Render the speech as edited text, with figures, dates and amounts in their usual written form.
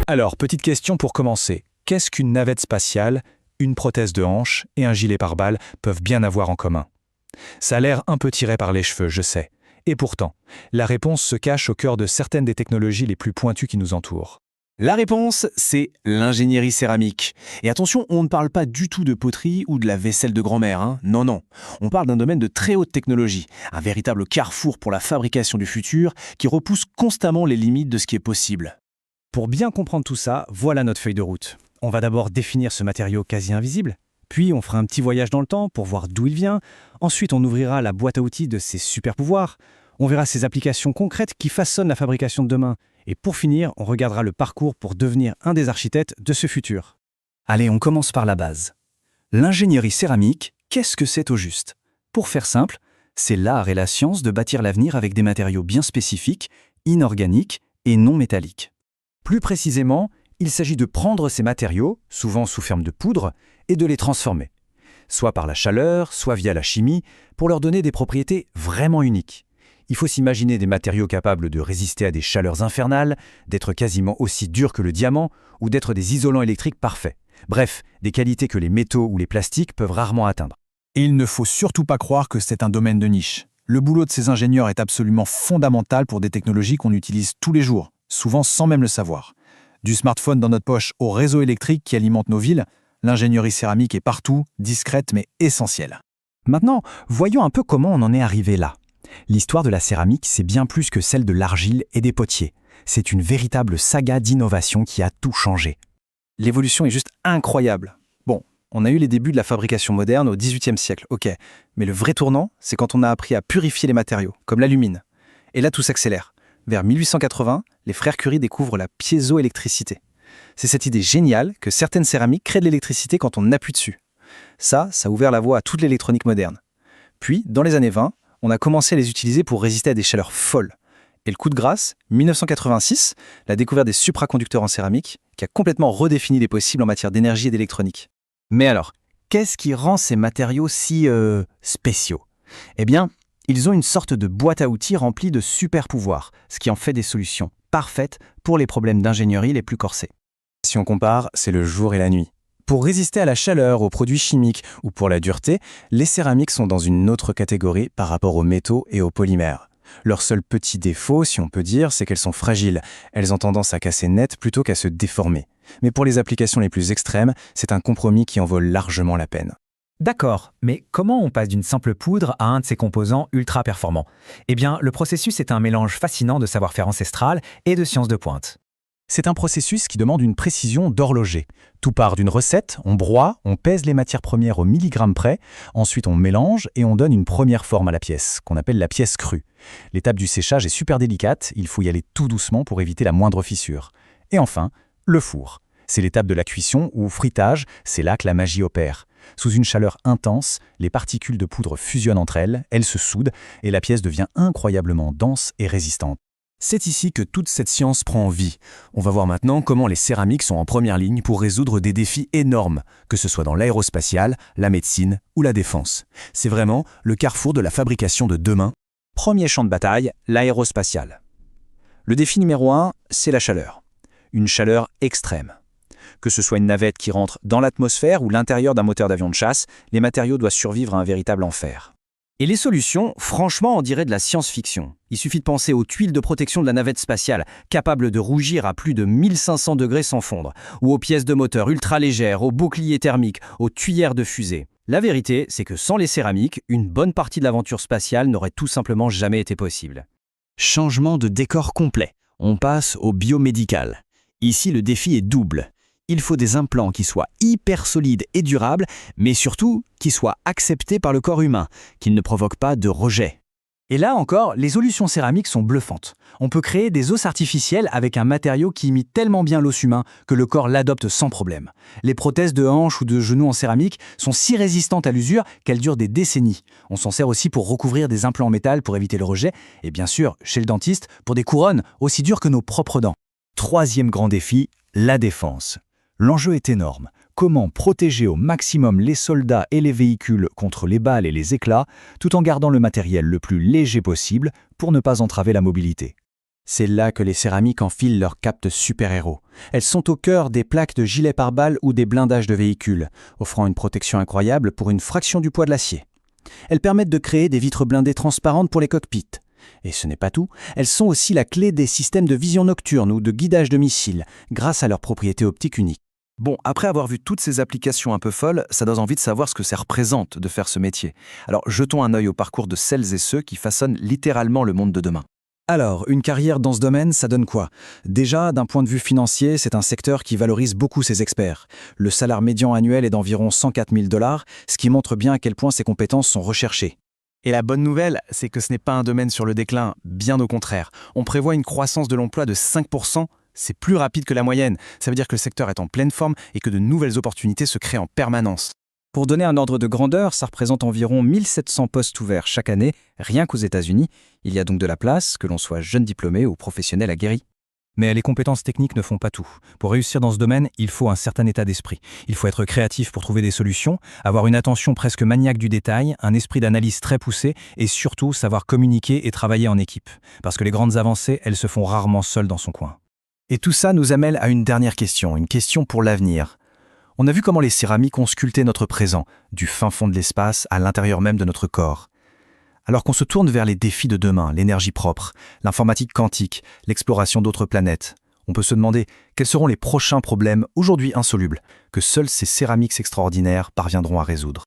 Alors, petite question pour commencer. Qu'est-ce qu'une navette spatiale, une prothèse de hanche et un gilet pare-balles peuvent bien avoir en commun? Ça a l'air un peu tiré par les cheveux, je sais. Et pourtant, la réponse se cache au cœur de certaines des technologies les plus pointues qui nous entourent. La réponse, c'est l'ingénierie céramique. Et attention, on ne parle pas du tout de poterie ou de la vaisselle de grand-mère, hein. Non, non. On parle d'un domaine de très haute technologie, un véritable carrefour pour la fabrication du futur qui repousse constamment les limites de ce qui est possible. Pour bien comprendre tout ça, voilà notre feuille de route. On va d'abord définir ce matériau quasi invisible, puis on fera un petit voyage dans le temps pour voir d'où il vient, ensuite on ouvrira la boîte à outils de ses super pouvoirs, on verra ses applications concrètes qui façonnent la fabrication de demain, et pour finir, on regardera le parcours pour devenir un des architectes de ce futur. Allez, on commence par la base. L'ingénierie céramique, qu'est-ce que c'est au juste? Pour faire simple, c'est l'art et la science de bâtir l'avenir avec des matériaux bien spécifiques, inorganiques et non métalliques. Plus précisément, il s'agit de prendre ces matériaux, souvent sous forme de poudre, et de les transformer, soit par la chaleur, soit via la chimie, pour leur donner des propriétés vraiment uniques. Il faut s'imaginer des matériaux capables de résister à des chaleurs infernales, d'être quasiment aussi durs que le diamant, ou d'être des isolants électriques parfaits. Bref, des qualités que les métaux ou les plastiques peuvent rarement atteindre. Et il ne faut surtout pas croire que c'est un domaine de niche. Le boulot de ces ingénieurs est absolument fondamental pour des technologies qu'on utilise tous les jours, souvent sans même le savoir. Du smartphone dans notre poche au réseau électrique qui alimente nos villes, l'ingénierie céramique est partout, discrète mais essentielle. Maintenant, voyons un peu comment on en est arrivé là. L'histoire de la céramique, c'est bien plus que celle de l'argile et des potiers. C'est une véritable saga d'innovation qui a tout changé. L'évolution est juste incroyable. Bon, on a eu les débuts de la fabrication moderne au XVIIIe siècle, ok. Mais le vrai tournant, c'est quand on a appris à purifier les matériaux, comme l'alumine. Et là, tout s'accélère. Vers 1880, les frères Curie découvrent la piézoélectricité. C'est cette idée géniale que certaines céramiques créent de l'électricité quand on appuie dessus. Ça a ouvert la voie à toute l'électronique moderne. Puis, dans les années 20, on a commencé à les utiliser pour résister à des chaleurs folles. Et le coup de grâce, 1986, la découverte des supraconducteurs en céramique, qui a complètement redéfini les possibles en matière d'énergie et d'électronique. Mais alors, qu'est-ce qui rend ces matériaux si spéciaux? Eh bien, ils ont une sorte de boîte à outils remplie de super pouvoirs, ce qui en fait des solutions parfaites pour les problèmes d'ingénierie les plus corsés. Si on compare, c'est le jour et la nuit. Pour résister à la chaleur, aux produits chimiques ou pour la dureté, les céramiques sont dans une autre catégorie par rapport aux métaux et aux polymères. Leur seul petit défaut, si on peut dire, c'est qu'elles sont fragiles. Elles ont tendance à casser net plutôt qu'à se déformer. Mais pour les applications les plus extrêmes, c'est un compromis qui en vaut largement la peine. D'accord, mais comment on passe d'une simple poudre à un de ces composants ultra performants? Eh bien, le processus est un mélange fascinant de savoir-faire ancestral et de science de pointe. C'est un processus qui demande une précision d'horloger. Tout part d'une recette, on broie, on pèse les matières premières au milligramme près, ensuite on mélange et on donne une première forme à la pièce, qu'on appelle la pièce crue. L'étape du séchage est super délicate, il faut y aller tout doucement pour éviter la moindre fissure. Et enfin, le four. C'est l'étape de la cuisson ou fritage, c'est là que la magie opère. Sous une chaleur intense, les particules de poudre fusionnent entre elles, elles se soudent et la pièce devient incroyablement dense et résistante. C'est ici que toute cette science prend vie. On va voir maintenant comment les céramiques sont en première ligne pour résoudre des défis énormes, que ce soit dans l'aérospatiale, la médecine ou la défense. C'est vraiment le carrefour de la fabrication de demain. Premier champ de bataille, l'aérospatiale. Le défi numéro 1, c'est la chaleur. Une chaleur extrême. Que ce soit une navette qui rentre dans l'atmosphère ou l'intérieur d'un moteur d'avion de chasse, les matériaux doivent survivre à un véritable enfer. Et les solutions, franchement, on dirait de la science-fiction. Il suffit de penser aux tuiles de protection de la navette spatiale, capables de rougir à plus de 1500 degrés sans fondre, ou aux pièces de moteur ultra légères, aux boucliers thermiques, aux tuyères de fusée. La vérité, c'est que sans les céramiques, une bonne partie de l'aventure spatiale n'aurait tout simplement jamais été possible. Changement de décor complet. On passe au biomédical. Ici, le défi est double. Il faut des implants qui soient hyper solides et durables, mais surtout qui soient acceptés par le corps humain, qu'ils ne provoquent pas de rejet. Et là encore, les solutions céramiques sont bluffantes. On peut créer des os artificiels avec un matériau qui imite tellement bien l'os humain que le corps l'adopte sans problème. Les prothèses de hanches ou de genoux en céramique sont si résistantes à l'usure qu'elles durent des décennies. On s'en sert aussi pour recouvrir des implants en métal pour éviter le rejet, et bien sûr, chez le dentiste, pour des couronnes aussi dures que nos propres dents. Troisième grand défi, la défense. L'enjeu est énorme. Comment protéger au maximum les soldats et les véhicules contre les balles et les éclats, tout en gardant le matériel le plus léger possible pour ne pas entraver la mobilité. C'est là que les céramiques enfilent leur cape de super-héros. Elles sont au cœur des plaques de gilets pare-balles ou des blindages de véhicules, offrant une protection incroyable pour une fraction du poids de l'acier. Elles permettent de créer des vitres blindées transparentes pour les cockpits. Et ce n'est pas tout, elles sont aussi la clé des systèmes de vision nocturne ou de guidage de missiles, grâce à leurs propriétés optiques uniques. Bon, après avoir vu toutes ces applications un peu folles, ça donne envie de savoir ce que ça représente de faire ce métier. Alors jetons un œil au parcours de celles et ceux qui façonnent littéralement le monde de demain. Alors, une carrière dans ce domaine, ça donne quoi? Déjà, d'un point de vue financier, c'est un secteur qui valorise beaucoup ses experts. Le salaire médian annuel est d'environ 104 000 $, ce qui montre bien à quel point ces compétences sont recherchées. Et la bonne nouvelle, c'est que ce n'est pas un domaine sur le déclin, bien au contraire. On prévoit une croissance de l'emploi de 5%, c'est plus rapide que la moyenne. Ça veut dire que le secteur est en pleine forme et que de nouvelles opportunités se créent en permanence. Pour donner un ordre de grandeur, ça représente environ 1700 postes ouverts chaque année, rien qu'aux États-Unis. Il y a donc de la place, que l'on soit jeune diplômé ou professionnel aguerri. Mais les compétences techniques ne font pas tout. Pour réussir dans ce domaine, il faut un certain état d'esprit. Il faut être créatif pour trouver des solutions, avoir une attention presque maniaque du détail, un esprit d'analyse très poussé et surtout savoir communiquer et travailler en équipe. Parce que les grandes avancées, elles se font rarement seules dans son coin. Et tout ça nous amène à une dernière question, une question pour l'avenir. On a vu comment les céramiques ont sculpté notre présent, du fin fond de l'espace à l'intérieur même de notre corps. Alors qu'on se tourne vers les défis de demain, l'énergie propre, l'informatique quantique, l'exploration d'autres planètes, on peut se demander quels seront les prochains problèmes aujourd'hui insolubles que seules ces céramiques extraordinaires parviendront à résoudre.